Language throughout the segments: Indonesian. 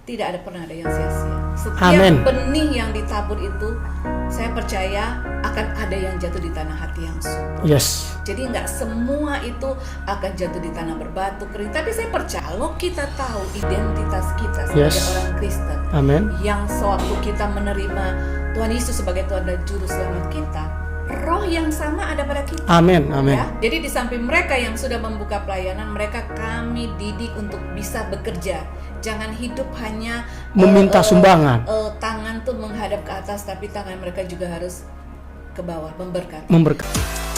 tidak ada pernah ada yang sia-sia. Setiap Amin. benih yang ditabur itu, saya percaya akan ada yang jatuh di tanah hati yang subur. Yes. Jadi nggak semua itu akan jatuh di tanah berbatu kering. Tapi saya percaya kalau kita tahu identitas kita sebagai Yes. orang Kristen, Amin. yang sewaktu kita menerima Tuhan Yesus sebagai Tuhan dan Juru Selamat kita, roh yang sama ada pada kita. Amin. Amin. Ya, jadi di samping mereka yang sudah membuka pelayanan, mereka kami didik untuk bisa bekerja. Jangan hidup hanya Meminta sumbangan. Tangan tuh menghadap ke atas, tapi tangan mereka juga harus ke bawah, memberkati. Memberkati.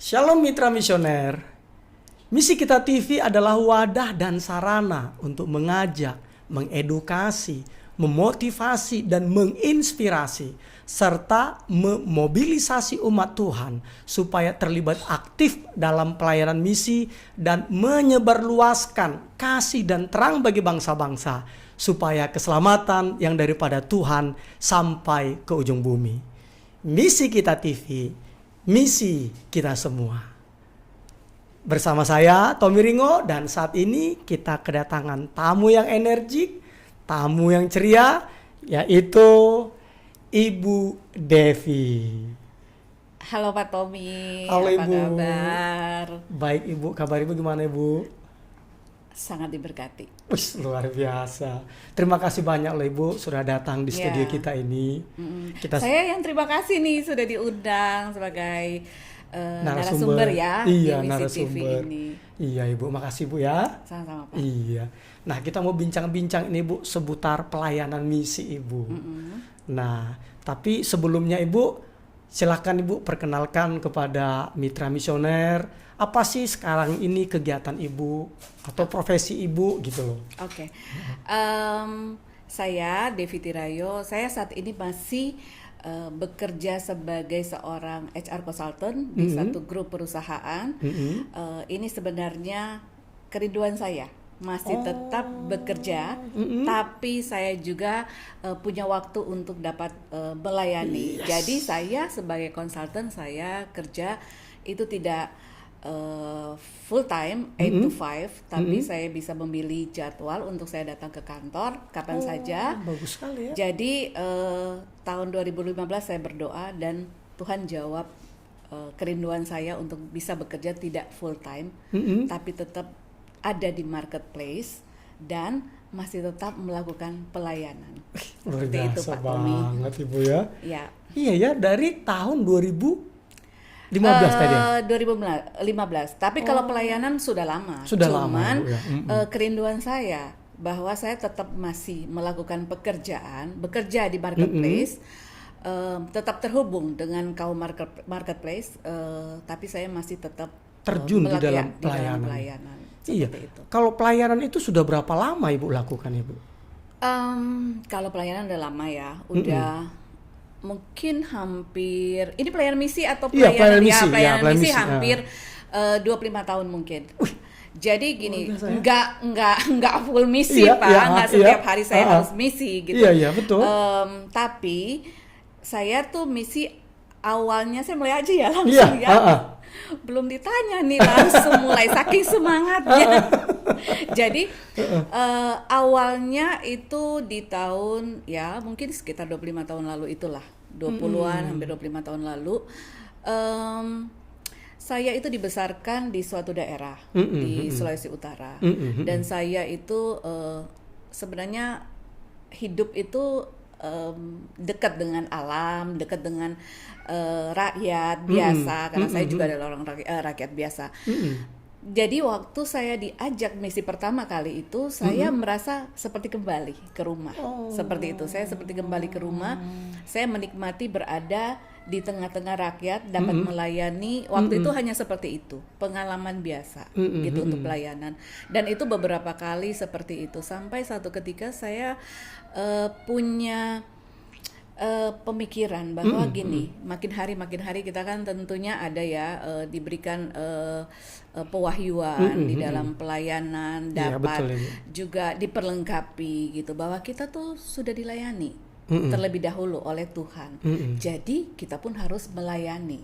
Shalom mitra misioner. Misi Kita TV adalah wadah dan sarana untuk mengajak, mengedukasi, memotivasi dan menginspirasi serta memobilisasi umat Tuhan supaya terlibat aktif dalam pelayanan misi dan menyebarluaskan kasih dan terang bagi bangsa-bangsa supaya keselamatan yang daripada Tuhan sampai ke ujung bumi. Misi Kita TV, misi kita semua. Bersama saya Tommy Ringo, dan saat ini kita kedatangan tamu yang energik, tamu yang ceria, yaitu Ibu Devi. Halo Pak Tommy, Halo, apa Ibu. kabar? Baik Ibu, kabar Ibu gimana Ibu? Sangat diberkati. Wih, luar biasa. Terima kasih banyak loh Ibu sudah datang di studio Ya. kita ini. Saya yang terima kasih nih sudah diundang sebagai narasumber ya Iya, di Misi TV narasumber. ini. Iya Ibu, makasih Bu ya. Sama-sama Pak. Iya. Nah, kita mau bincang-bincang ini Bu seputar pelayanan misi Ibu. Nah, tapi sebelumnya Ibu, silakan Ibu perkenalkan kepada mitra misioner, apa sih sekarang ini kegiatan Ibu atau profesi Ibu gitu loh. Oke. Saya Devi Tirayo, saya saat ini masih bekerja sebagai seorang HR consultant di satu grup perusahaan. Ini sebenarnya kerinduan saya, masih tetap bekerja, tapi saya juga punya waktu untuk dapat melayani. Jadi saya sebagai konsultan, saya kerja itu tidak full time 8 to 5, tapi saya bisa memilih jadwal untuk saya datang ke kantor kapan saja. Bagus sekali ya. Jadi tahun 2015 saya berdoa dan Tuhan jawab kerinduan saya untuk bisa bekerja tidak full time, tapi tetap ada di marketplace dan masih tetap melakukan pelayanan. Luar Seperti itu, biasa Pak Tommy. banget Ibu ya. Ya. Iya ya, dari tahun 2015 tadi ya? 2015. Tapi kalau pelayanan sudah lama. Sudah Cuman lama, Bu, ya. kerinduan saya bahwa saya tetap masih melakukan bekerja di marketplace, tetap terhubung dengan kaum marketplace, tapi saya masih tetap Terjun di dalam di dalam pelayanan. pelayanan. Iya. Seperti itu. Kalau pelayanan itu sudah berapa lama Ibu lakukan Ibu? Kalau pelayanan udah lama ya, udah mungkin hampir ini pelayanan misi atau Iya, pelayanan pelayanan misi. Ya, pelayanan pelayanan misi misi, hampir 25 tahun mungkin. Jadi gini, luar biasa ya. enggak full misi Iya, Pak, iya, enggak iya. setiap hari saya harus misi gitu. Iya, iya, betul. Tapi saya tuh misi awalnya saya mulai aja ya langsung Iya, ya. Belum ditanya nih langsung mulai saking semangatnya. Jadi awalnya itu di tahun ya mungkin sekitar 25 tahun lalu itulah, 20-an hampir 25 tahun lalu. Saya itu dibesarkan di suatu daerah di Sulawesi Utara, dan saya itu sebenarnya hidup itu dekat dengan alam, dekat dengan rakyat biasa, karena saya juga adalah orang rakyat biasa. Jadi waktu saya diajak misi pertama kali itu, saya merasa seperti kembali ke rumah. Seperti itu, saya seperti kembali ke rumah. Saya menikmati berada di tengah-tengah rakyat, dapat melayani. Waktu itu hanya seperti itu, pengalaman biasa gitu untuk pelayanan. Dan itu beberapa kali seperti itu sampai satu ketika saya punya pemikiran bahwa gini, makin hari kita kan tentunya ada ya diberikan pewahyuan di dalam pelayanan, dapat juga diperlengkapi gitu bahwa kita tuh sudah dilayani terlebih dahulu oleh Tuhan. Jadi kita pun harus melayani.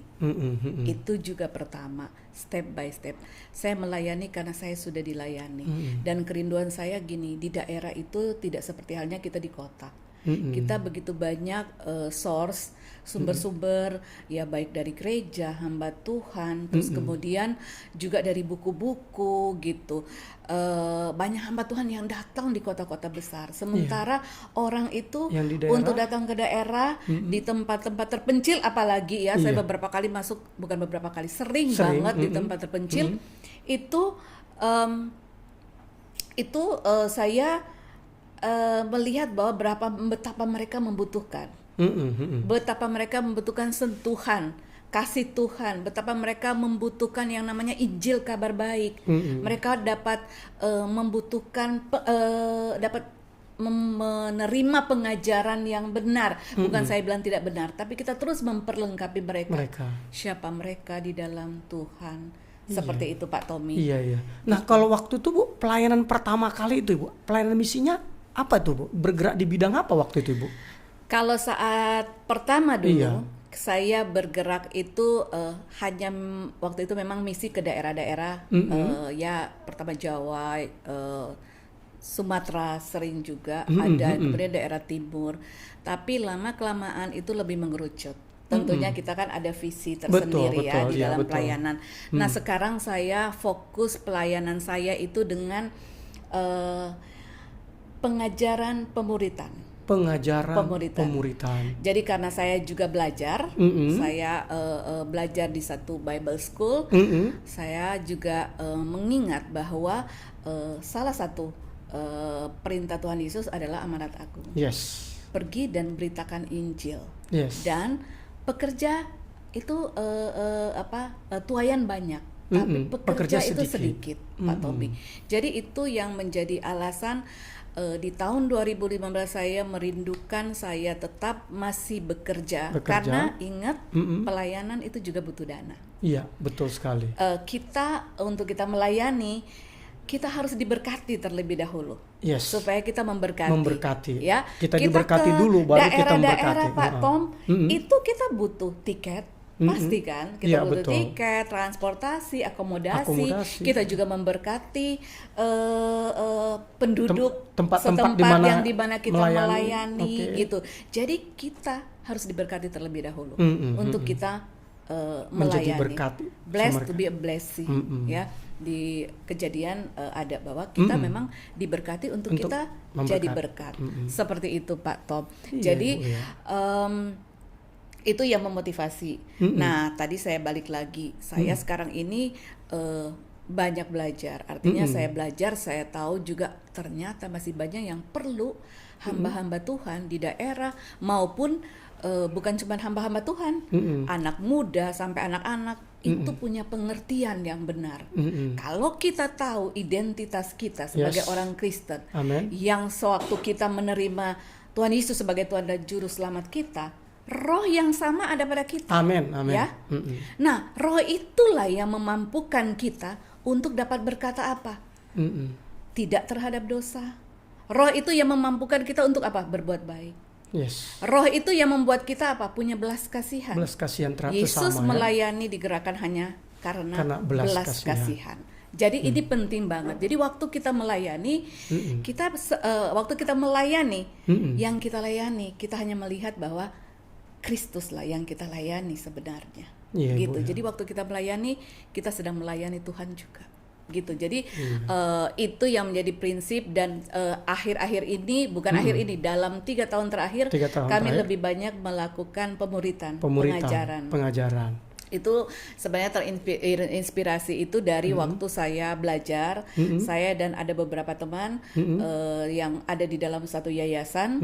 Itu juga pertama, step by step. Saya melayani karena saya sudah dilayani. Dan kerinduan saya gini, di daerah itu tidak seperti halnya kita di kota. Kita begitu banyak source, sumber-sumber, ya baik dari gereja, hamba Tuhan, terus kemudian juga dari buku-buku gitu. Banyak hamba Tuhan yang datang di kota-kota besar. Sementara orang itu untuk datang ke daerah, di tempat-tempat terpencil apalagi ya, saya beberapa kali masuk, bukan beberapa kali, sering banget di tempat terpencil, itu saya melihat bahwa betapa mereka membutuhkan, betapa mereka membutuhkan sentuhan kasih Tuhan, betapa mereka membutuhkan yang namanya Injil kabar baik. Mereka dapat membutuhkan dapat menerima pengajaran yang benar. Bukan saya bilang tidak benar, tapi kita terus memperlengkapi mereka. Siapa mereka di dalam Tuhan. Seperti itu Pak Tommy. Iya. Nah kalau waktu itu Bu, pelayanan pertama kali itu Bu, pelayanan misinya apa tuh Bu? Bergerak di bidang apa waktu itu Bu? Kalau saat pertama dulu, saya bergerak itu hanya waktu itu memang misi ke daerah-daerah, ya pertama Jawa, Sumatera sering juga ada, kemudian daerah timur. Tapi lama-kelamaan itu lebih mengerucut. Tentunya kita kan ada visi tersendiri di dalam pelayanan. Nah sekarang saya fokus pelayanan saya itu dengan pengajaran pemuritan. Jadi karena saya juga belajar, saya belajar di satu Bible School, saya juga mengingat bahwa salah satu perintah Tuhan Yesus adalah amanat agung. Pergi dan beritakan Injil. Dan pekerja itu tuayan banyak, tapi pekerja itu sedikit, Pak Tommy. Jadi itu yang menjadi alasan di tahun 2015 saya merindukan saya tetap masih bekerja. Karena ingat pelayanan itu juga butuh dana. Iya, betul sekali. Untuk kita melayani, kita harus diberkati terlebih dahulu. Supaya kita memberkati. Ya. Kita diberkati dulu baru kita memberkati. Daerah-daerah Pak Tom, itu kita butuh tiket. Pasti kan, kita butuh tiket, transportasi, akomodasi. Kita juga memberkati penduduk tempat yang di mana kita melayani gitu. Jadi kita harus diberkati terlebih dahulu untuk kita melayani. Blessed to be a blessing. Ya, di Kejadian ada bahwa kita memang diberkati untuk kita jadi berkat. Seperti itu Pak Tom. Jadi itu yang memotivasi. Nah, tadi saya balik lagi. Saya sekarang ini banyak belajar. Artinya saya belajar, saya tahu juga ternyata masih banyak yang perlu hamba-hamba Tuhan di daerah maupun bukan cuma hamba-hamba Tuhan, anak muda sampai anak-anak itu punya pengertian yang benar. Kalau kita tahu identitas kita sebagai orang Kristen, yang sewaktu kita menerima Tuhan Yesus sebagai Tuhan dan Juru Selamat kita, Roh yang sama ada pada kita. Amin. Ya? Nah, Roh itulah yang memampukan kita untuk dapat berkata apa? Tidak terhadap dosa. Roh itu yang memampukan kita untuk apa? Berbuat baik. Roh itu yang membuat kita apa? Punya belas kasihan. Yesus melayani digerakkan hanya karena belas kasihan. Jadi ini penting banget. Jadi waktu kita melayani, waktu kita melayani, yang kita layani, kita hanya melihat bahwa Kristus lah yang kita layani sebenarnya, gitu. Jadi waktu kita melayani, kita sedang melayani Tuhan juga, gitu. Jadi itu yang menjadi prinsip dan akhir-akhir ini, bukan akhir ini, dalam 3 tahun terakhir, kami lebih banyak melakukan pemuritan, pengajaran. Itu sebenarnya terinspirasi itu dari waktu saya belajar, saya dan ada beberapa teman yang ada di dalam satu yayasan,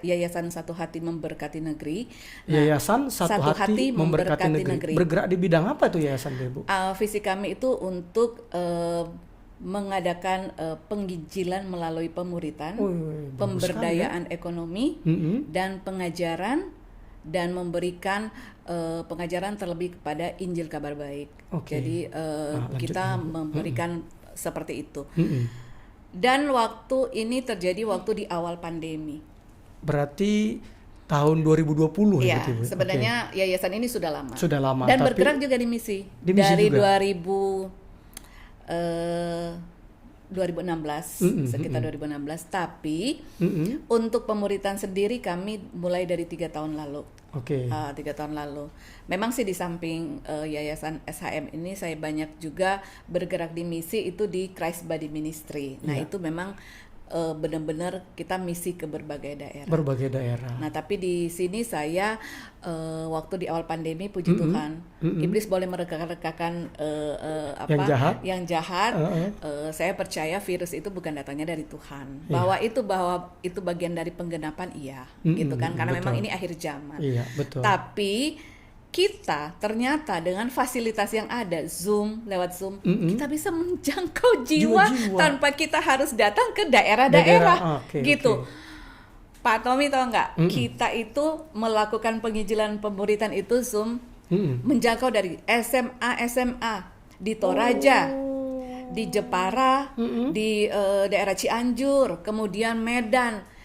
Yayasan Satu Hati Memberkati Negeri. Yayasan Satu Hati Memberkati Negeri. Bergerak di bidang apa itu yayasan Bu? Visi kami itu untuk mengadakan penginjilan melalui pemuritan, pemberdayaan ekonomi, dan pengajaran, dan memberikan pengajaran terlebih kepada Injil Kabar Baik. Jadi kita memberikan seperti itu. Dan waktu ini terjadi waktu di awal pandemi. Berarti tahun 2020 ya? Gitu, sebenarnya yayasan ini sudah lama. Sudah lama. Dan bergerak juga di misi. Dari juga? 2016, sekitar 2016. Tapi untuk pemuritan sendiri kami mulai dari 3 tahun lalu. 3 tahun lalu. Memang sih di samping Yayasan SHM ini saya banyak juga bergerak di misi itu di Christ Body Ministry. Nah itu memang benar-benar kita misi ke berbagai daerah. Berbagai daerah. Nah tapi di sini saya waktu di awal pandemi, puji Tuhan, iblis boleh mereka-rekakan yang jahat. Saya percaya virus itu bukan datangnya dari Tuhan. Bahwa itu bagian dari penggenapan, gitu kan? Karena memang ini akhir zaman. Iya, betul. Tapi kita ternyata dengan fasilitas yang ada, lewat Zoom, kita bisa menjangkau jiwa tanpa kita harus datang ke daerah-daerah, gitu. Pak Tommy tahu nggak? Kita itu melakukan penginjilan pemuritan itu Zoom, menjangkau dari SMA di Toraja, di Jepara, di daerah Cianjur, kemudian Medan.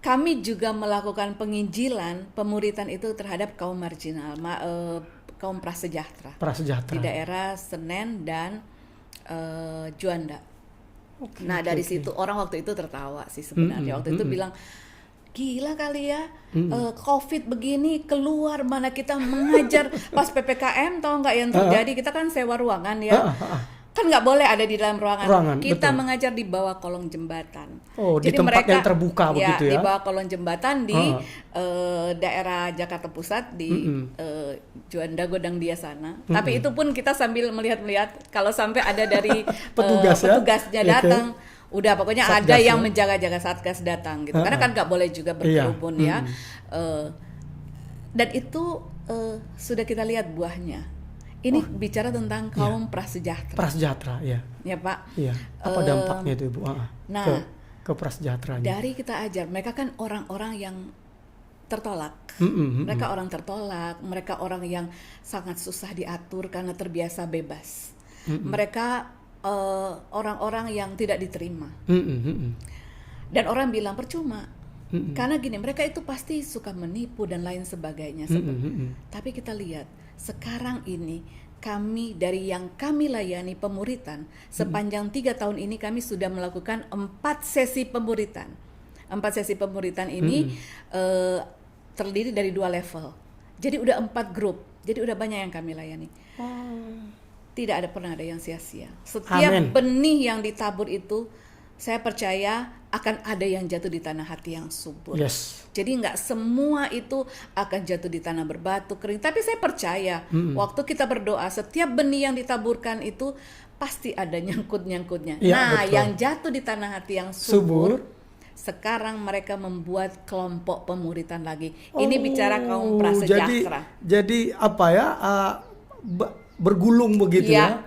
Kami juga melakukan penginjilan pemuritan itu terhadap kaum marginal, kaum prasejahtera di daerah Senen dan Juanda. Nah dari situ orang waktu itu tertawa sih sebenarnya. Waktu itu bilang, gila kali ya, COVID begini keluar, mana kita mengajar pas PPKM, tahu nggak yang terjadi? Kita kan sewa ruangan ya. Kan nggak boleh ada di dalam ruangan. Kita mengajar di bawah kolong jembatan. Jadi tempat mereka yang terbuka begitu ya? Di bawah kolong jembatan di daerah Jakarta Pusat, di Juanda Godangdia sana. Tapi itu pun kita sambil melihat-lihat kalau sampai ada dari petugasnya datang. Udah pokoknya Satgas ada yang menjaga-jaga Satgas datang gitu. Karena kan nggak boleh juga berkerumun ya. Dan itu sudah kita lihat buahnya. Ini bicara tentang kaum prasejahtera. Prasejahtera, ya. Ya Pak. Iya. Apa dampaknya itu Ibu? Nah, ke prasejahtera. Dari kita ajar, mereka kan orang-orang yang tertolak. Mereka orang tertolak, mereka orang yang sangat susah diatur karena terbiasa bebas. Mereka orang-orang yang tidak diterima. Dan orang bilang percuma. Karena gini, mereka itu pasti suka menipu dan lain sebagainya. Tapi kita lihat sekarang ini dari yang kami layani pemuritan sepanjang 3 tahun ini kami sudah melakukan 4 sesi pemuritan. 4 sesi pemuritan ini terdiri dari 2 level. Jadi udah 4 grup. Jadi udah banyak yang kami layani. Tidak pernah ada yang sia-sia. Setiap benih yang ditabur itu saya percaya akan ada yang jatuh di tanah hati yang subur. Jadi nggak semua itu akan jatuh di tanah berbatu kering. Tapi saya percaya waktu kita berdoa, setiap benih yang ditaburkan itu pasti ada nyangkut-nyangkutnya. Betul. Yang jatuh di tanah hati yang subur, sekarang mereka membuat kelompok pemuritan lagi. Ini bicara kaum prasejahtera. Jadi apa ya? Bergulung begitu ya?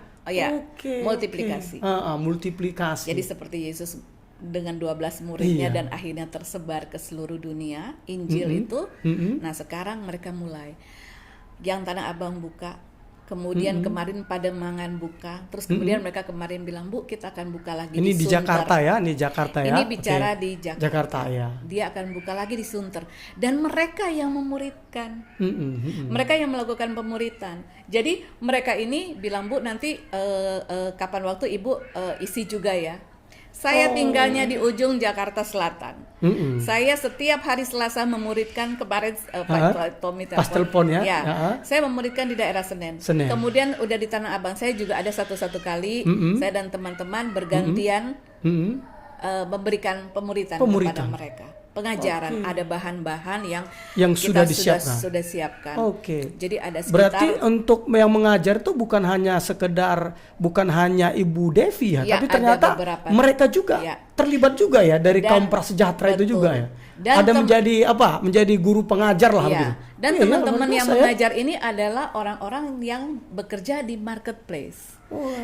Multiplikasi. Multiplikasi. Jadi seperti Yesus dengan 12 muridnya dan akhirnya tersebar ke seluruh dunia Injil itu. Nah sekarang mereka mulai yang Tanah Abang buka, kemudian kemarin Pademangan buka, terus kemudian mereka kemarin bilang, Bu kita akan buka lagi ini di Sunter. Jakarta ya? Ini Jakarta ya? Ini bicara di Jakarta ya. Dia akan buka lagi di Sunter. Dan mereka yang memuridkan, mereka yang melakukan pemuritan. Jadi mereka ini bilang, Bu nanti kapan waktu Ibu isi juga ya. Saya tinggalnya di ujung Jakarta Selatan. Saya setiap hari Selasa memuridkan kemarin Pak Tommy telepon ya. Saya memuridkan di daerah Senen. Kemudian udah di Tanah Abang saya juga ada satu kali saya dan teman-teman bergantian memberikan pemuritan kepada mereka. pengajaran, Oke. ada bahan-bahan Yang kita sudah disiapkan. sudah siapkan. Oke. Jadi ada Berarti sekitar untuk yang mengajar itu bukan hanya Ibu Devi ya, Ya, tapi ada ternyata beberapa. mereka juga Ya. terlibat juga ya dari Dan- kaum prasejahtera itu betul. juga ya. Dan Ada menjadi apa? Menjadi guru pengajar lah Iya. begitu. Dan Iya, teman-teman luar yang biasa ya. mengajar ini adalah orang-orang yang bekerja di marketplace.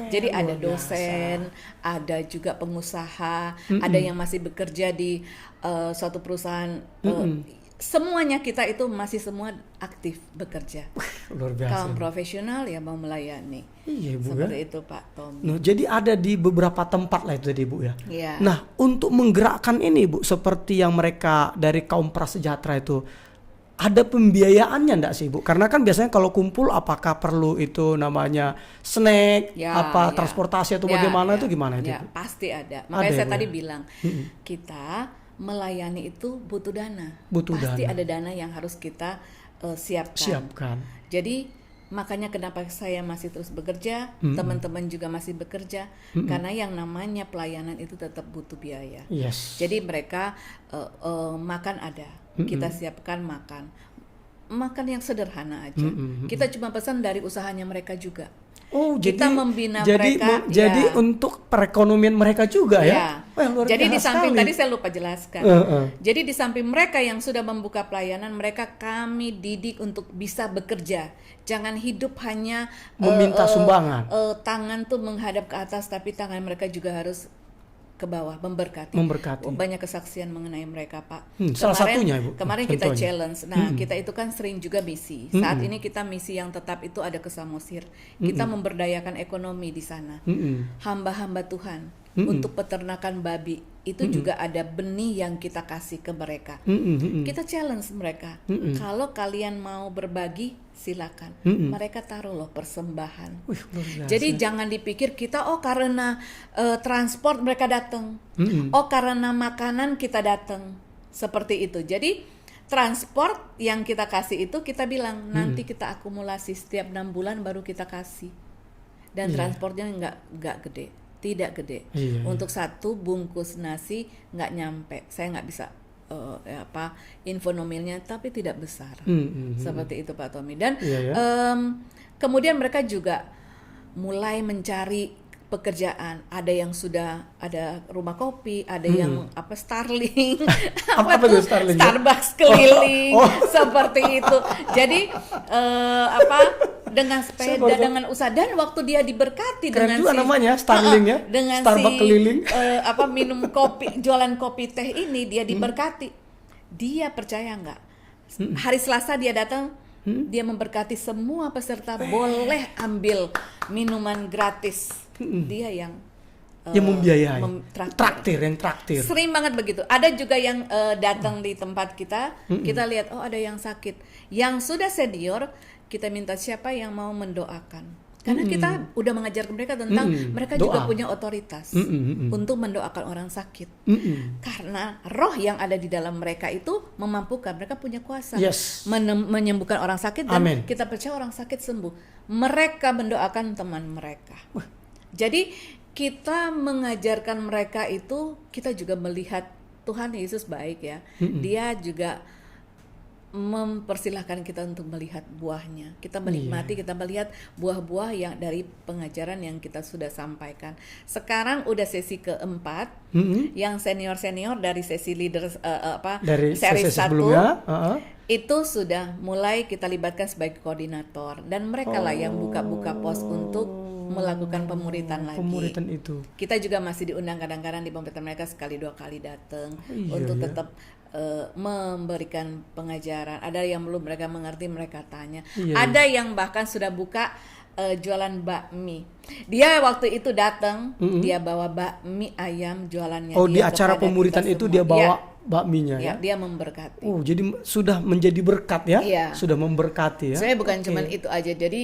Jadi ada luar biasa. dosen, ada juga pengusaha, ada yang masih bekerja di suatu perusahaan. Semuanya kita itu masih semua aktif bekerja. Luar biasa. Kaum profesional yang mau melayani. Iya, Ibu, Seperti ya. itu Pak Tom. Nah, jadi ada di beberapa tempat lah itu tadi, Bu ya. Iya. Nah, untuk menggerakkan ini, Bu, seperti yang mereka dari kaum prasejahtera itu, ada pembiayaannya enggak sih, Bu? Karena kan biasanya kalau kumpul apakah perlu itu namanya snack, Ya, apa ya. transportasi atau Ya, bagaimana ya, itu gimana itu, ya, Bu? pasti ada. Ada Makanya ya, saya Bu, tadi ya? bilang, kita melayani itu butuh dana. Butuh pasti dana. ada dana yang harus kita siapkan. Siapkan. Jadi makanya kenapa saya masih terus bekerja, teman-teman juga masih bekerja, karena yang namanya pelayanan itu tetap butuh biaya. Yes. Jadi mereka makan ada, kita siapkan makan yang sederhana aja. Kita cuma pesan dari usahanya mereka juga. Oh, Kita jadi membina jadi mereka, jadi ya. untuk perekonomian mereka juga ya. Ya. Wah, luar Jadi di biasa samping sekali. tadi saya lupa jelaskan. Jadi di samping mereka yang sudah membuka pelayanan, mereka kami didik untuk bisa bekerja. Jangan hidup hanya Meminta sumbangan. Tangan tuh menghadap ke atas, tapi tangan mereka juga harus ke bawah, memberkati. Memberkati. Banyak kesaksian mengenai mereka, Pak. Salah satunya, Ibu. Kemarin kita Contohnya. challenge. Nah, kita itu kan sering juga misi. Saat ini kita misi yang tetap itu ada ke Samosir. Kita memberdayakan ekonomi di sana. Hamba-hamba Tuhan untuk peternakan babi itu juga ada benih yang kita kasih ke mereka. Kita challenge mereka. Kalau kalian mau berbagi, silakan. Mereka taruh loh persembahan. Wih, luar biasa. Jadi jangan dipikir kita karena transport mereka datang. Karena makanan kita datang. Seperti itu. Jadi transport yang kita kasih itu kita bilang nanti kita akumulasi setiap 6 bulan baru kita kasih. Dan transportnya nggak gede. Tidak gede. Iya, Untuk satu bungkus nasi nggak nyampe. Saya nggak bisa info nominalnya, tapi tidak besar. Seperti itu Pak Tommy. Dan Iya, ya. kemudian mereka juga mulai mencari pekerjaan. Ada yang sudah ada rumah kopi, ada yang Starling, Apa itu Starling, ya? Starbucks keliling, Oh. seperti itu. Jadi dengan sepeda, Saya baru- dengan usaha, dan waktu dia diberkati Keren dengan juga namanya, Starling ya. dengan Starbucks keliling. minum kopi, jualan kopi teh ini dia diberkati. Dia percaya nggak? Hari Selasa dia datang, dia memberkati semua peserta boleh ambil minuman gratis. Dia yang membiayai. traktir. Yang traktir. Sering banget begitu. Ada juga yang datang di tempat kita, kita lihat ada yang sakit, yang sudah senior, kita minta siapa yang mau mendoakan. Karena kita udah mengajar mereka tentang mereka juga Doa. punya otoritas untuk mendoakan orang sakit. Karena roh yang ada di dalam mereka itu memampukan, mereka punya kuasa Yes. menyembuhkan orang sakit, dan Amin. kita percaya orang sakit sembuh. Mereka mendoakan teman mereka. Jadi kita mengajarkan mereka itu, kita juga melihat Tuhan Yesus baik ya. Dia juga mempersilahkan kita untuk melihat buahnya. Kita menikmati, kita melihat buah-buah yang dari pengajaran yang kita sudah sampaikan. Sekarang udah sesi keempat, yang senior-senior dari sesi leaders Dari seri sesi 1 sebelumnya, itu sudah mulai kita libatkan sebagai koordinator, dan mereka lah yang buka-buka pos untuk melakukan pemuritan lagi. Pemuritan itu. Kita juga masih diundang kadang-kadang di pemuritan mereka sekali 2 kali datang Iya, untuk iya. tetap memberikan pengajaran. Ada yang belum mereka mengerti, mereka tanya. Iya, Ada yang bahkan sudah buka jualan bakmi. Dia waktu itu datang, dia bawa bakmi ayam jualannya. Oh, di dia acara kepada pemuritan kita itu semua. dia bawa Ya, bakminya ya. dia memberkati. Oh, jadi sudah menjadi berkat ya? Iya. Sudah memberkati ya. Sebenarnya bukan Oke. cuman itu aja. Jadi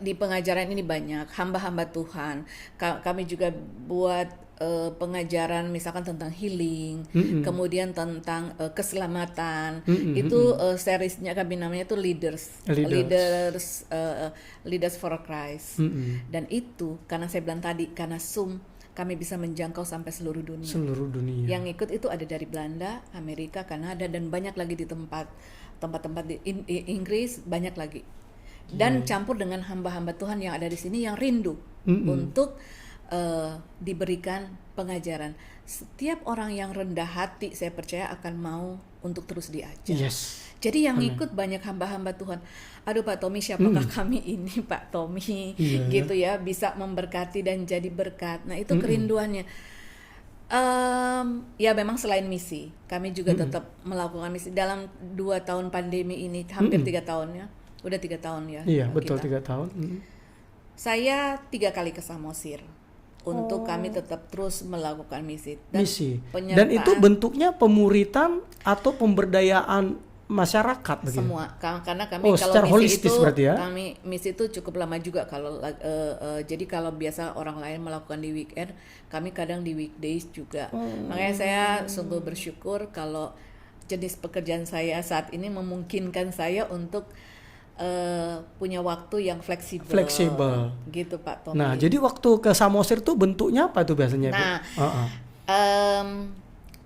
di pengajaran ini banyak hamba-hamba Tuhan. Kami juga buat pengajaran misalkan tentang healing, kemudian tentang keselamatan. Itu seriesnya kami namanya itu Leaders for Christ. Dan itu karena saya bilang tadi, karena Zoom kami bisa menjangkau sampai seluruh dunia. Seluruh dunia. Yang ikut itu ada dari Belanda, Amerika, Kanada, dan banyak lagi di tempat-tempat di Inggris, banyak lagi. Dan campur dengan hamba-hamba Tuhan yang ada di sini yang rindu untuk diberikan pengajaran. Setiap orang yang rendah hati, saya percaya akan mau untuk terus diajar. Yes. Jadi yang ikut banyak hamba-hamba Tuhan. Aduh Pak Tommy, siapakah kami ini Pak Tommy? Gitu ya, bisa memberkati dan jadi berkat. Nah itu kerinduannya. Ya memang selain misi, kami juga tetap melakukan misi. Dalam 2 tahun pandemi ini, hampir 3 tahun ya. Udah 3 tahun ya. Iya betul, 3 tahun. Saya 3 kali ke Samosir untuk kami tetap terus melakukan misi. Dan itu bentuknya pemuritan atau pemberdayaan masyarakat begitu? Semua, karena kami secara kalau misi itu berarti ya? kami misi itu cukup lama juga kalau jadi kalau biasa orang lain melakukan di weekend, kami kadang di weekdays juga. Makanya saya sungguh bersyukur kalau jenis pekerjaan saya saat ini memungkinkan saya untuk punya waktu yang fleksibel gitu Pak Tommy. Nah jadi waktu ke Samosir tuh bentuknya apa tuh biasanya? Nah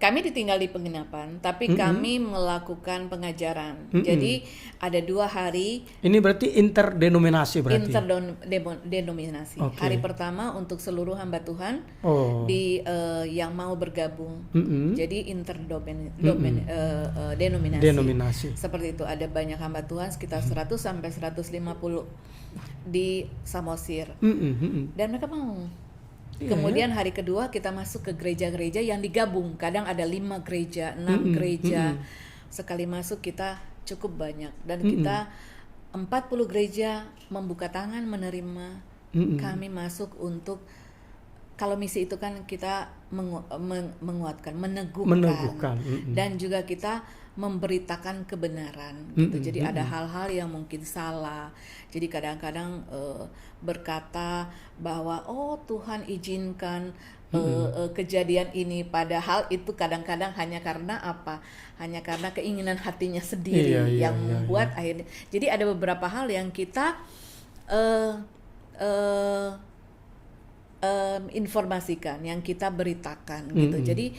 kami ditinggal di penginapan, tapi kami melakukan pengajaran. Jadi ada 2 hari. Ini berarti interdenominasi berarti? Interdenominasi. Hari pertama untuk seluruh hamba Tuhan yang mau bergabung. Jadi interdenominasi. Seperti itu, ada banyak hamba Tuhan, sekitar 100 sampai 150 di Samosir. Dan mereka mau. Kemudian hari kedua kita masuk ke gereja-gereja yang digabung. Kadang ada 5 gereja, 6 gereja. Sekali masuk kita cukup banyak. Dan kita 40 gereja membuka tangan menerima kami masuk untuk, kalau misi itu kan kita menguatkan, meneguhkan. Dan juga kita memberitakan kebenaran gitu. Jadi ada hal-hal yang mungkin salah. Jadi kadang-kadang berkata bahwa Tuhan izinkan kejadian ini, padahal itu kadang-kadang hanya karena apa? Hanya karena keinginan hatinya sendiri yang membuat akhirnya. Jadi ada beberapa hal yang kita informasikan, yang kita beritakan gitu. Jadi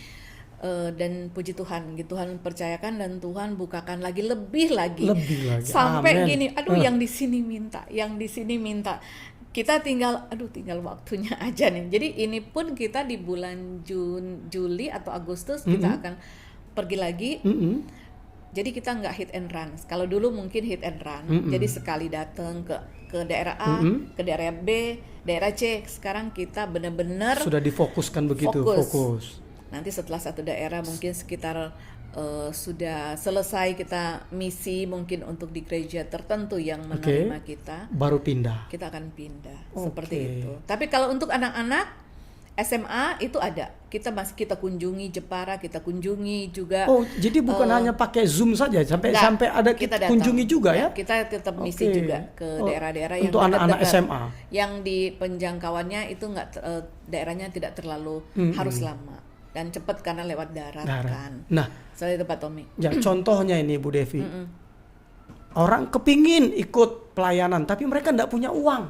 dan puji Tuhan, Tuhan percayakan dan Tuhan bukakan lebih lagi. Sampai gini, yang di sini minta, kita tinggal waktunya aja nih. Jadi ini pun kita di bulan Juli atau Agustus kita akan pergi lagi. Jadi kita nggak hit and run. Kalau dulu mungkin hit and run. Jadi sekali datang ke daerah A, ke daerah B, daerah C. Sekarang kita benar-benar sudah difokuskan begitu, fokus. Nanti setelah satu daerah mungkin sekitar sudah selesai kita misi mungkin untuk di gereja tertentu yang menerima kita, baru pindah. Kita akan pindah seperti itu. Tapi kalau untuk anak-anak SMA itu ada. Kita kunjungi Jepara, kita kunjungi juga. Jadi bukan hanya pakai Zoom saja, sampai ada kita kunjungi juga ya? Kita tetap misi juga ke daerah-daerah yang untuk anak-anak SMA. Yang di penjangkauannya itu daerahnya tidak terlalu harus lama. Dan cepat karena lewat darat. Kan. Nah, seperti itu Pak Tommy. Ya, contohnya ini Bu Devi, orang kepingin ikut pelayanan, tapi mereka nggak punya uang.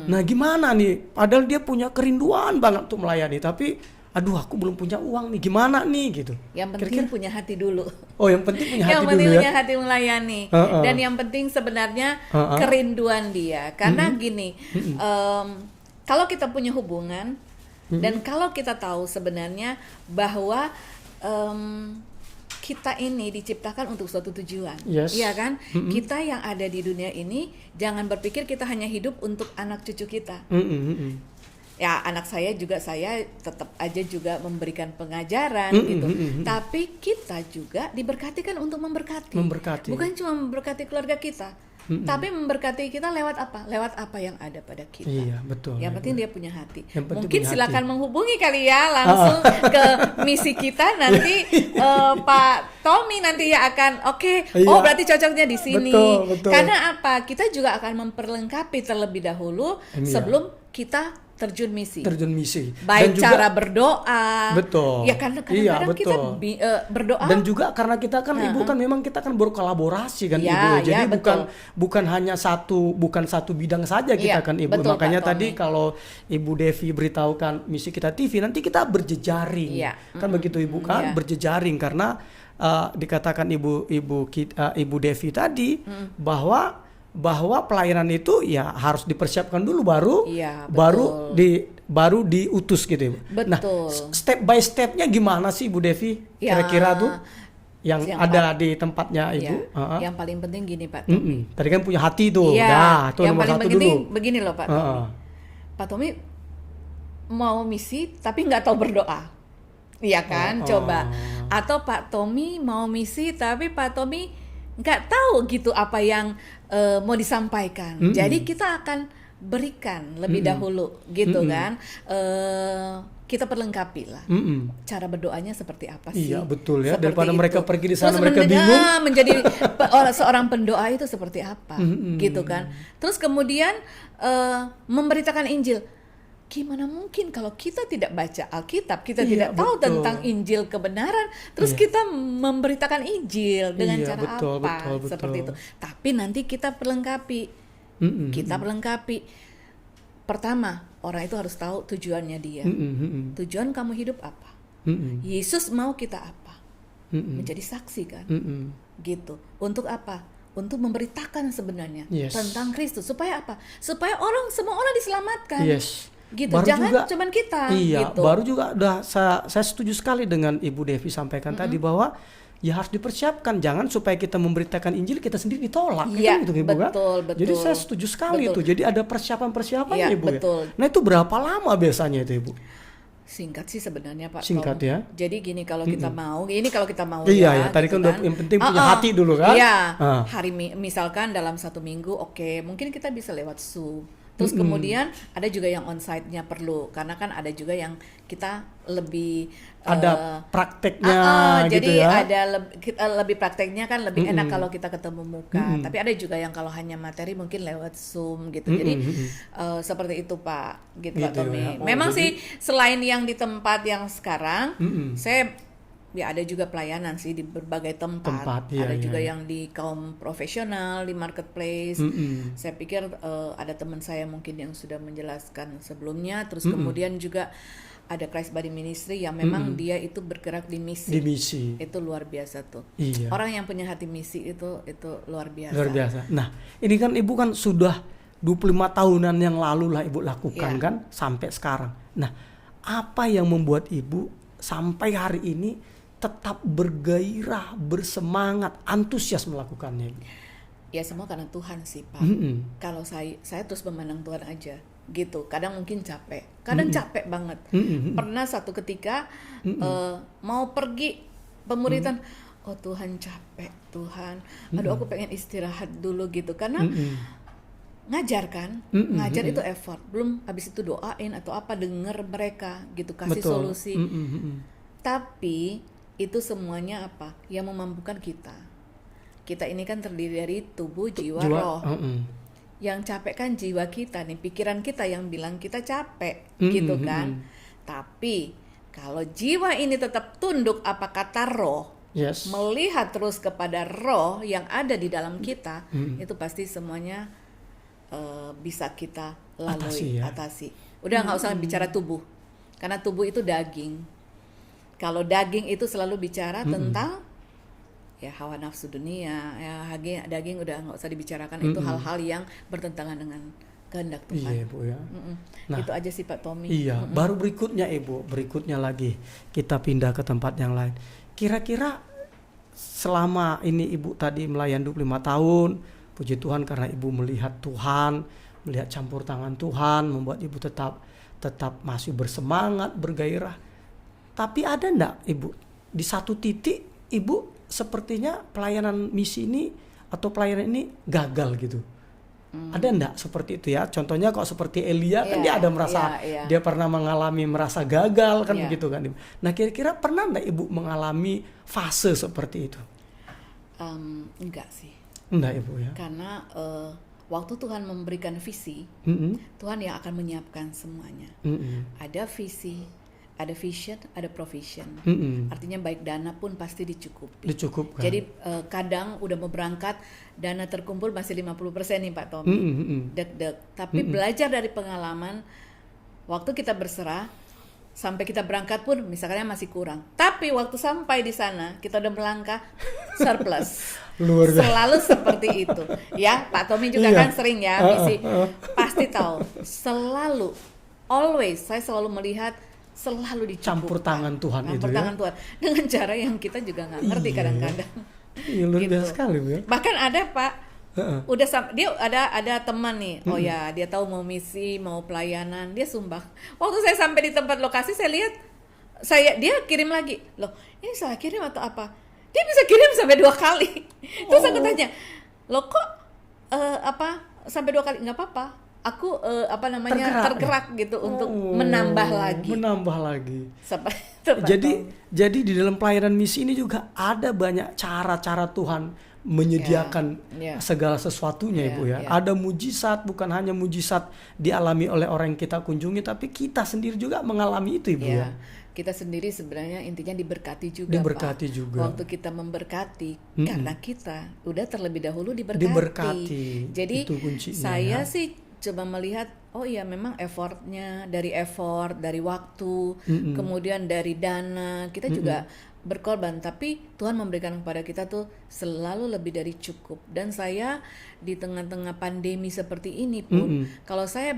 Nah, gimana nih? Padahal dia punya kerinduan banget untuk melayani, tapi aku belum punya uang nih, gimana nih gitu. Yang penting punya hati dulu. Yang penting punya hati dulu. Yang penting punya hati melayani. Dan yang penting sebenarnya kerinduan dia. Karena gini, kalau kita punya hubungan. Dan kalau kita tahu sebenarnya bahwa kita ini diciptakan untuk suatu tujuan, iya kan? Kita yang ada di dunia ini jangan berpikir kita hanya hidup untuk anak cucu kita. Ya anak saya tetap aja juga memberikan pengajaran gitu. Tapi kita juga diberkati kan untuk memberkati. Bukan cuma memberkati keluarga kita. Tapi memberkati kita lewat apa? Lewat apa yang ada pada kita. Iya, betul. Yang penting dia punya hati. Mungkin silakan menghubungi kali ya langsung ke misi kita nanti Pak Tommy nanti ya akan berarti cocoknya di sini. Betul. Karena apa? Kita juga akan memperlengkapi terlebih dahulu sebelum kita terjun misi. Terjun misi. Baik Dan juga, cara berdoa. Betul. Ya karena kadang-kadang Iya, kita betul. berdoa. Dan juga karena kita kan Ibu kan memang kita kan berkolaborasi kan Ya, Ibu. Jadi ya, bukan hanya bukan satu bidang saja kita Ya, kan Ibu. betul, Makanya Pak tadi Tommy. kalau Ibu Devi beritahukan misi kita TV, nanti kita berjejaring. Ya, Kan begitu Ibu kan, ya. berjejaring karena dikatakan Ibu Devi tadi bahwa pelayanan itu ya harus dipersiapkan dulu Iya, baru diutus gitu Ibu. Nah, Betul. step by stepnya gimana sih Ibu Devi? Ya, Kira-kira tuh yang yang ada di tempatnya Ibu. Ya, yang paling penting gini Pak Tommy. Tadi kan punya hati tuh. Iya, Nah, tuh yang nomor paling satu penting dulu. begini loh Pak Tommy. Pak Tommy mau misi tapi nggak tahu berdoa. Iya kan? Coba. Atau Pak Tommy mau misi tapi Pak Tommy nggak tahu gitu apa yang mau disampaikan. Jadi kita akan berikan lebih dahulu gitu kan. Kita perlengkapi lah. Cara berdoanya seperti apa sih? Iya, betul ya. Seperti Daripada itu. mereka pergi di sana Terus mereka bingung. menjadi seorang pendoa itu seperti apa gitu kan. Terus kemudian memberitakan Injil. Gimana mungkin kalau kita tidak baca Alkitab, kita Iya, tidak tahu betul. tentang Injil kebenaran, terus kita memberitakan Injil dengan Iya, cara betul, apa? betul. Seperti itu. Tapi nanti kita perlengkapi. Kita perlengkapi. Pertama, orang itu harus tahu tujuannya dia. Tujuan kamu hidup apa? Yesus mau kita apa? Menjadi saksi kan? Gitu. Untuk apa? Untuk memberitakan sebenarnya Yes. tentang Kristus. Supaya apa? Supaya semua orang diselamatkan. Yes. Gitu. Baru Jangan juga, cuman kita. Iya, gitu. baru juga saya setuju sekali dengan Ibu Devi sampaikan tadi bahwa ya harus dipersiapkan, jangan supaya kita memberitakan Injil kita sendiri ditolak. Iya, kan gitu Ibu kan? betul. Jadi saya setuju sekali Betul. itu. Jadi ada persiapan-persiapannya Iya, Ibu betul. ya. Nah, itu berapa lama biasanya itu Ibu? Singkat sih sebenarnya Pak Singkat Tom. ya. Jadi gini kalau kita mau, Iya, ya. ya. Tadi gitu kan udah yang penting punya hati dulu kan? Iya. Ah. Misalkan dalam 1 minggu, oke, mungkin kita bisa lewat Zoom. Terus kemudian ada juga yang onsite-nya perlu, karena kan ada juga yang kita lebih Ada prakteknya gitu jadi ya. ada lebih prakteknya kan lebih enak kalau kita ketemu muka. Tapi ada juga yang kalau hanya materi mungkin lewat Zoom gitu. Jadi seperti itu Pak, gitu Pak Gitu Tommy. ya. Oh, Memang jadi- sih selain yang di tempat yang sekarang, saya ya ada juga pelayanan sih di berbagai tempat. Iya, Ada iya, juga iya. yang di kaum profesional, di marketplace. Saya pikir ada teman saya mungkin yang sudah menjelaskan sebelumnya. Terus kemudian juga ada Christ Body Ministry yang memang dia itu bergerak di misi. Di misi. Itu luar biasa tuh. Iya. Orang yang punya hati misi itu luar biasa. Luar biasa. Nah, ini kan Ibu kan sudah 25 tahunan yang lalu lah Ibu lakukan Iya. kan sampai sekarang. Nah, apa yang membuat Ibu sampai hari ini tetap bergairah, bersemangat, antusias melakukannya? Ya semua karena Tuhan sih Pak. Kalau saya terus memandang Tuhan aja gitu. Kadang mungkin capek, kadang capek banget. Pernah satu ketika mau pergi pemuritan, oh Tuhan capek Tuhan. Aduh aku pengen istirahat dulu gitu karena ngajar kan, ngajar itu effort. Belum habis itu doain atau apa, denger mereka gitu, kasih Betul. solusi. Tapi itu semuanya apa? Yang memampukan kita. Kita ini kan terdiri dari tubuh, jiwa, roh. Yang capek kan jiwa kita nih, pikiran kita yang bilang kita capek, gitu kan. Tapi kalau jiwa ini tetap tunduk apa kata roh, Yes. melihat terus kepada roh yang ada di dalam kita, itu pasti semuanya bisa kita lalui, atasi. Udah nggak usah bicara tubuh, karena tubuh itu daging. Kalau daging itu selalu bicara tentang ya hawa nafsu dunia, ya daging udah nggak usah dibicarakan. Itu hal-hal yang bertentangan dengan kehendak Tuhan. Iya Bu ya. Nah, Itu aja sih Pak Tommy. Iya, baru berikutnya Ibu, berikutnya lagi kita pindah ke tempat yang lain. Kira-kira selama ini Ibu tadi melayan 25 tahun, puji Tuhan karena Ibu melihat Tuhan, melihat campur tangan Tuhan, membuat Ibu tetap masih bersemangat, bergairah. Tapi ada enggak Ibu, di satu titik Ibu sepertinya pelayanan misi ini atau pelayanan ini gagal gitu? Ada enggak seperti itu ya? Contohnya kalau seperti Elia kan dia ada merasa dia pernah merasa gagal kan begitu kan. Nah kira-kira pernah enggak Ibu mengalami fase seperti itu? Enggak sih. Enggak Ibu ya. Karena waktu Tuhan memberikan visi, Tuhan yang akan menyiapkan semuanya. Ada visi, ada vision, ada provision. Artinya baik dana pun pasti dicukupi. Dicukupkan. Jadi kadang udah mau berangkat, dana terkumpul masih 50% nih Pak Tommy. Deg-deg. Tapi belajar dari pengalaman, waktu kita berserah, sampai kita berangkat pun misalnya masih kurang. Tapi waktu sampai di sana, kita udah melangkah surplus. Luar biasa. Selalu seperti itu. Ya, Pak Tommy juga kan sering ya misi. Pasti tahu. Selalu, always, saya selalu melihat selalu campur tangan Tuhan itu campur tangan Tuhan. Dengan cara yang kita juga nggak ngerti kadang-kadang. Iya, luar biasa sekali Bu ya. Bahkan ada Pak, dia ada teman nih, oh ya dia tahu mau misi, mau pelayanan, dia sumbang. Waktu saya sampai di tempat lokasi, saya lihat, dia kirim lagi, loh ini saya kirim atau apa? Dia bisa kirim sampai 2 kali. Terus aku tanya, loh kok sampai 2 kali? Nggak apa-apa, aku tergerak gitu untuk menambah lagi. Jadi di dalam pelayanan misi ini juga ada banyak cara-cara Tuhan menyediakan segala sesuatunya Ibu ya. Ada mujizat, bukan hanya mujizat dialami oleh orang yang kita kunjungi, tapi kita sendiri juga mengalami itu Ibu ya. Kita sendiri sebenarnya intinya diberkati juga Pak. Juga. Waktu kita memberkati, karena kita udah terlebih dahulu diberkati. Jadi itu kuncinya, saya sih coba melihat, oh iya memang dari effort, dari waktu, kemudian dari dana, kita juga berkorban, tapi Tuhan memberikan kepada kita tuh selalu lebih dari cukup. Dan saya di tengah-tengah pandemi seperti ini pun, kalau saya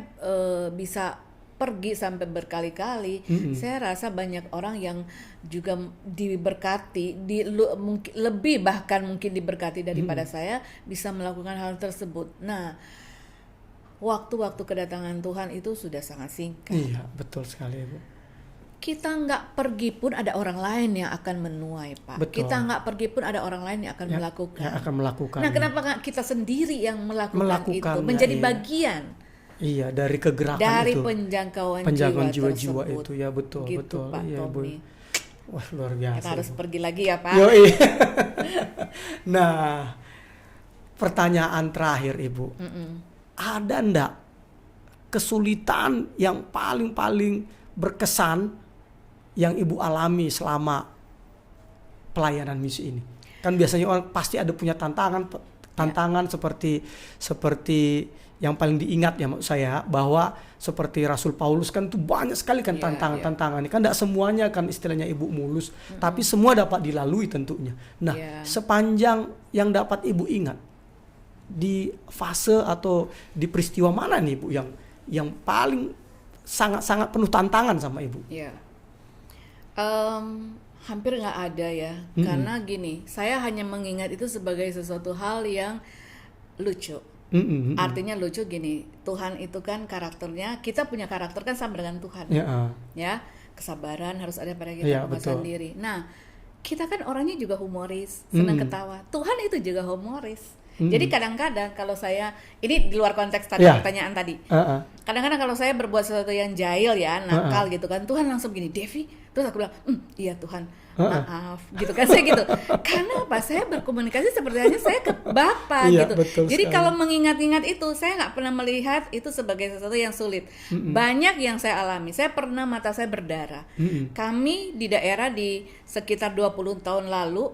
bisa pergi sampai berkali-kali, saya rasa banyak orang yang juga diberkati, lebih bahkan mungkin diberkati daripada saya bisa melakukan hal tersebut. Nah, waktu-waktu kedatangan Tuhan itu sudah sangat singkat. Iya, betul sekali Ibu. Kita nggak pergi pun ada orang lain yang akan menuai Pak. Betul. Kita nggak pergi pun ada orang lain yang akan melakukan. Nah, kenapa nggak kita sendiri yang melakukan itu, menjadi bagian? Iya, dari kegerakan dari itu. penjangkauan jiwa-jiwa itu ya, betul gitu, betul. Pak Iya, Bu. Tommy. Wah, luar biasa. Kita harus pergi lagi ya Pak. Yoi. Nah, pertanyaan terakhir Ibu. Ada ndak kesulitan yang paling berkesan yang Ibu alami selama pelayanan misi ini? Kan biasanya orang pasti ada punya tantangan seperti yang paling diingat ya maksud saya, bahwa seperti Rasul Paulus kan tuh banyak sekali kan tantangan-tantangan. Kan tidak semuanya kan istilahnya Ibu mulus, tapi semua dapat dilalui tentunya. Nah, sepanjang yang dapat Ibu ingat, di fase atau di peristiwa mana nih Ibu yang paling sangat penuh tantangan sama Ibu? Iya. Hampir nggak ada ya, karena gini, saya hanya mengingat itu sebagai sesuatu hal yang lucu. Artinya lucu gini, Tuhan itu kan karakternya, kita punya karakter kan sama dengan Tuhan. Ya, kesabaran harus ada pada kita sendiri. Nah, kita kan orangnya juga humoris, senang ketawa. Tuhan itu juga humoris. Jadi kadang-kadang kalau saya, ini di luar konteks tadi pertanyaan tadi. Kadang-kadang kalau saya berbuat sesuatu yang jahil ya, nakal gitu kan, Tuhan langsung gini, Devi, terus aku bilang, iya Tuhan, maaf, gitu kan, saya gitu. Karena apa? Saya berkomunikasi seperti hanya saya ke Bapa gitu. Jadi kalau mengingat-ingat itu, saya nggak pernah melihat itu sebagai sesuatu yang sulit. Banyak yang saya alami. Saya pernah mata saya berdarah. Kami di daerah di sekitar 20 tahun lalu,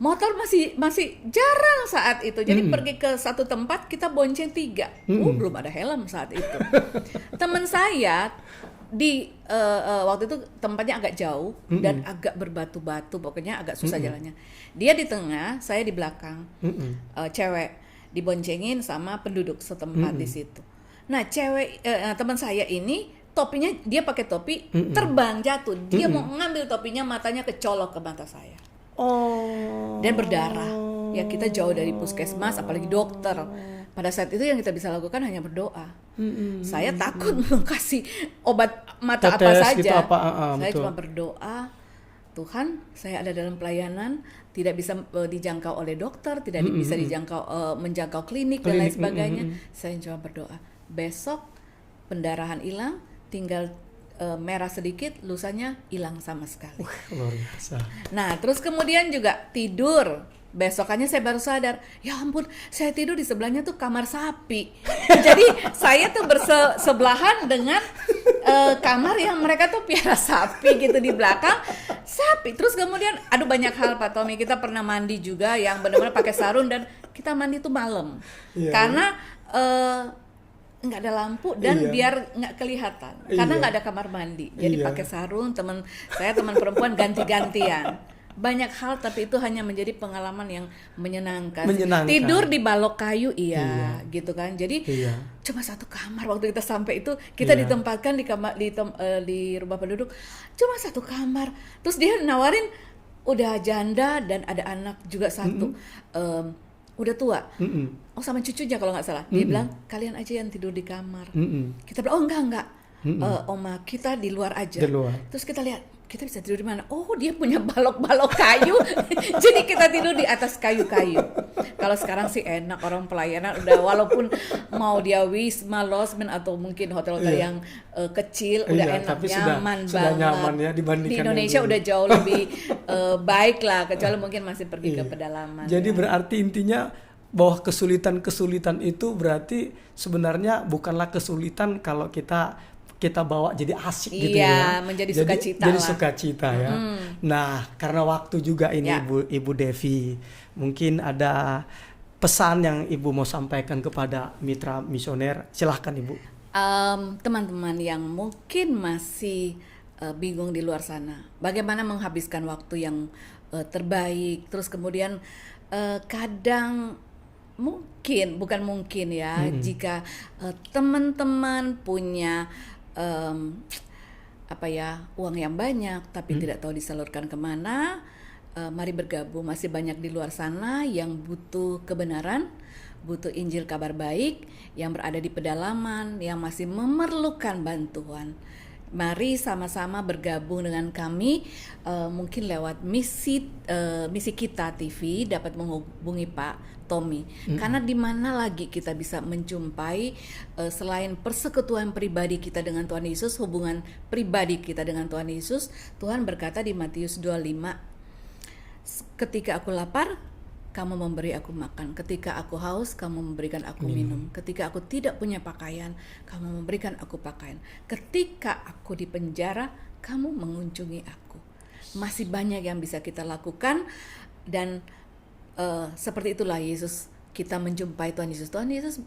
motor masih jarang saat itu. Jadi pergi ke satu tempat kita bonceng 3. Belum ada helm saat itu. Teman saya di waktu itu tempatnya agak jauh dan agak berbatu-batu, pokoknya agak susah jalannya. Dia di tengah, saya di belakang. Cewek diboncengin sama penduduk setempat di situ. Nah, teman saya ini topinya, dia pakai topi, terbang jatuh. Dia mau ngambil topinya, matanya kecolok ke mata saya. Dan berdarah. Ya, kita jauh dari puskesmas, apalagi dokter. Pada saat itu yang kita bisa lakukan hanya berdoa. Saya takut mau kasih obat mata apa saja. Gitu saya betul. Cuma berdoa, Tuhan, saya ada dalam pelayanan, tidak bisa dijangkau oleh dokter, tidak bisa menjangkau klinik dan lain sebagainya. Saya cuma berdoa. Besok pendarahan hilang, tinggal merah sedikit, lusanya hilang sama sekali. Luar biasa. Nah, terus kemudian juga tidur. Besokannya saya baru sadar, ya ampun, saya tidur di sebelahnya tuh kamar sapi. Jadi saya tuh bersebelahan dengan kamar yang mereka tuh piara sapi gitu di belakang sapi. Terus kemudian, aduh banyak hal Pak Tommy. Kita pernah mandi juga yang benar-benar pakai sarung dan kita mandi tuh malam, karena nggak ada lampu dan biar nggak kelihatan, karena nggak ada kamar mandi. Jadi pakai sarung, teman perempuan ganti-gantian. Banyak hal, tapi itu hanya menjadi pengalaman yang menyenangkan. Tidur di balok kayu, gitu kan. Jadi cuma satu kamar waktu kita sampai itu, kita ditempatkan di kamar di rumah penduduk, cuma satu kamar. Terus dia nawarin udah janda dan ada anak juga satu, udah tua. Oh sama cucunya kalau nggak salah. Dia bilang kalian aja yang tidur di kamar. Kita bilang oh enggak. Oma kita di luar aja. Terus kita lihat kita bisa tidur di mana? Oh dia punya balok-balok kayu. Jadi kita tidur di atas kayu-kayu. Kalau sekarang sih enak, orang pelayanan udah, walaupun mau dia Wisma, Losmen atau mungkin hotel-hotel yang kecil, udah enak, tapi nyaman sudah banget. Nyaman ya dibandingkan di Indonesia udah jauh lebih baik lah, kecuali mungkin masih pergi ke pedalaman. Jadi berarti intinya bahwa kesulitan-kesulitan itu berarti sebenarnya bukanlah kesulitan kalau kita bawa jadi asik gitu ya. Menjadi sukacita. Jadi sukacita ya. Nah, karena waktu juga ini Ibu Devi, mungkin ada pesan yang Ibu mau sampaikan kepada mitra misioner. Silahkan Ibu. Teman-teman yang mungkin masih bingung di luar sana, bagaimana menghabiskan waktu yang terbaik. Terus kemudian kadang bukan mungkin ya, jika teman-teman punya uang yang banyak tapi tidak tahu disalurkan kemana, mari bergabung. Masih banyak di luar sana yang butuh kebenaran, butuh Injil kabar baik, yang berada di pedalaman, yang masih memerlukan bantuan. Mari sama-sama bergabung dengan kami, mungkin lewat misi kita TV dapat menghubungi Pak Tommy. Karena di mana lagi kita bisa menjumpai selain persekutuan pribadi kita dengan Tuhan Yesus, hubungan pribadi kita dengan Tuhan Yesus. Tuhan berkata di Matius 25, ketika aku lapar, kamu memberi aku makan. Ketika aku haus, kamu memberikan aku minum. Ketika aku tidak punya pakaian, kamu memberikan aku pakaian. Ketika aku di penjara, kamu mengunjungi aku. Masih banyak yang bisa kita lakukan, dan seperti itulah Yesus, kita menjumpai Tuhan Yesus. Tuhan Yesus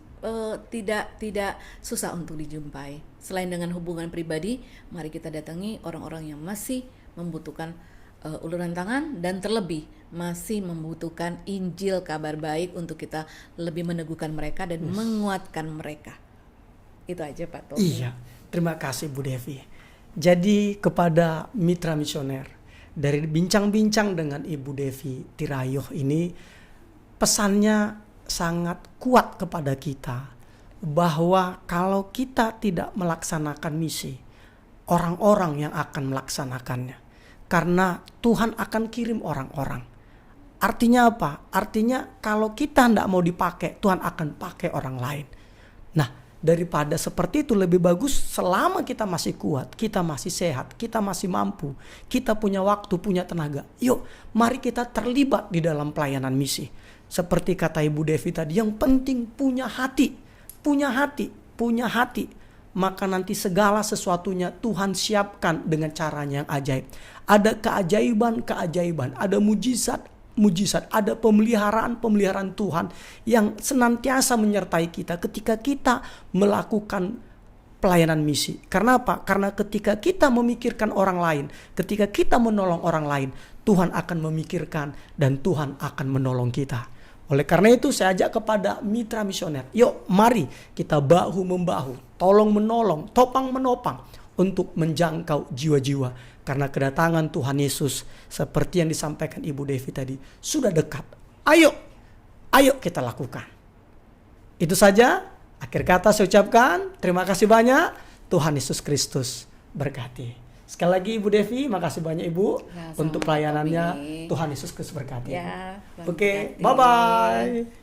tidak susah untuk dijumpai. Selain dengan hubungan pribadi, mari kita datangi orang-orang yang masih membutuhkan uluran tangan, dan terlebih masih membutuhkan Injil kabar baik untuk kita lebih meneguhkan mereka dan menguatkan mereka. Itu aja Pak Tommy. Iya, terima kasih Bu Devi. Jadi kepada mitra misioner, dari bincang-bincang dengan Ibu Devi Tirayoh ini, pesannya sangat kuat kepada kita bahwa kalau kita tidak melaksanakan misi, orang-orang yang akan melaksanakannya. Karena Tuhan akan kirim orang-orang. Artinya apa? Artinya kalau kita tidak mau dipakai, Tuhan akan pakai orang lain. Nah, daripada seperti itu lebih bagus selama kita masih kuat, kita masih sehat, kita masih mampu, kita punya waktu, punya tenaga. Yuk, mari kita terlibat di dalam pelayanan misi. Seperti kata Ibu Devi tadi, yang penting punya hati. Punya hati, punya hati. Maka nanti segala sesuatunya Tuhan siapkan dengan caranya yang ajaib. Ada keajaiban-keajaiban, ada mujizat, ada pemeliharaan Tuhan yang senantiasa menyertai kita ketika kita melakukan pelayanan misi. Karena apa? Karena ketika kita memikirkan orang lain, ketika kita menolong orang lain, Tuhan akan memikirkan dan Tuhan akan menolong kita. Oleh karena itu saya ajak kepada mitra misioner, yuk mari kita bahu-membahu, tolong-menolong, topang-menopang untuk menjangkau jiwa-jiwa. Karena kedatangan Tuhan Yesus seperti yang disampaikan Ibu Devi tadi sudah dekat. Ayo kita lakukan. Itu saja akhir kata saya ucapkan. Terima kasih banyak. Tuhan Yesus Kristus berkati. Sekali lagi Ibu Devi, makasih banyak Ibu untuk pelayanannya. Tuhan Yesus Kristus berkati. Ya, Oke, bye-bye.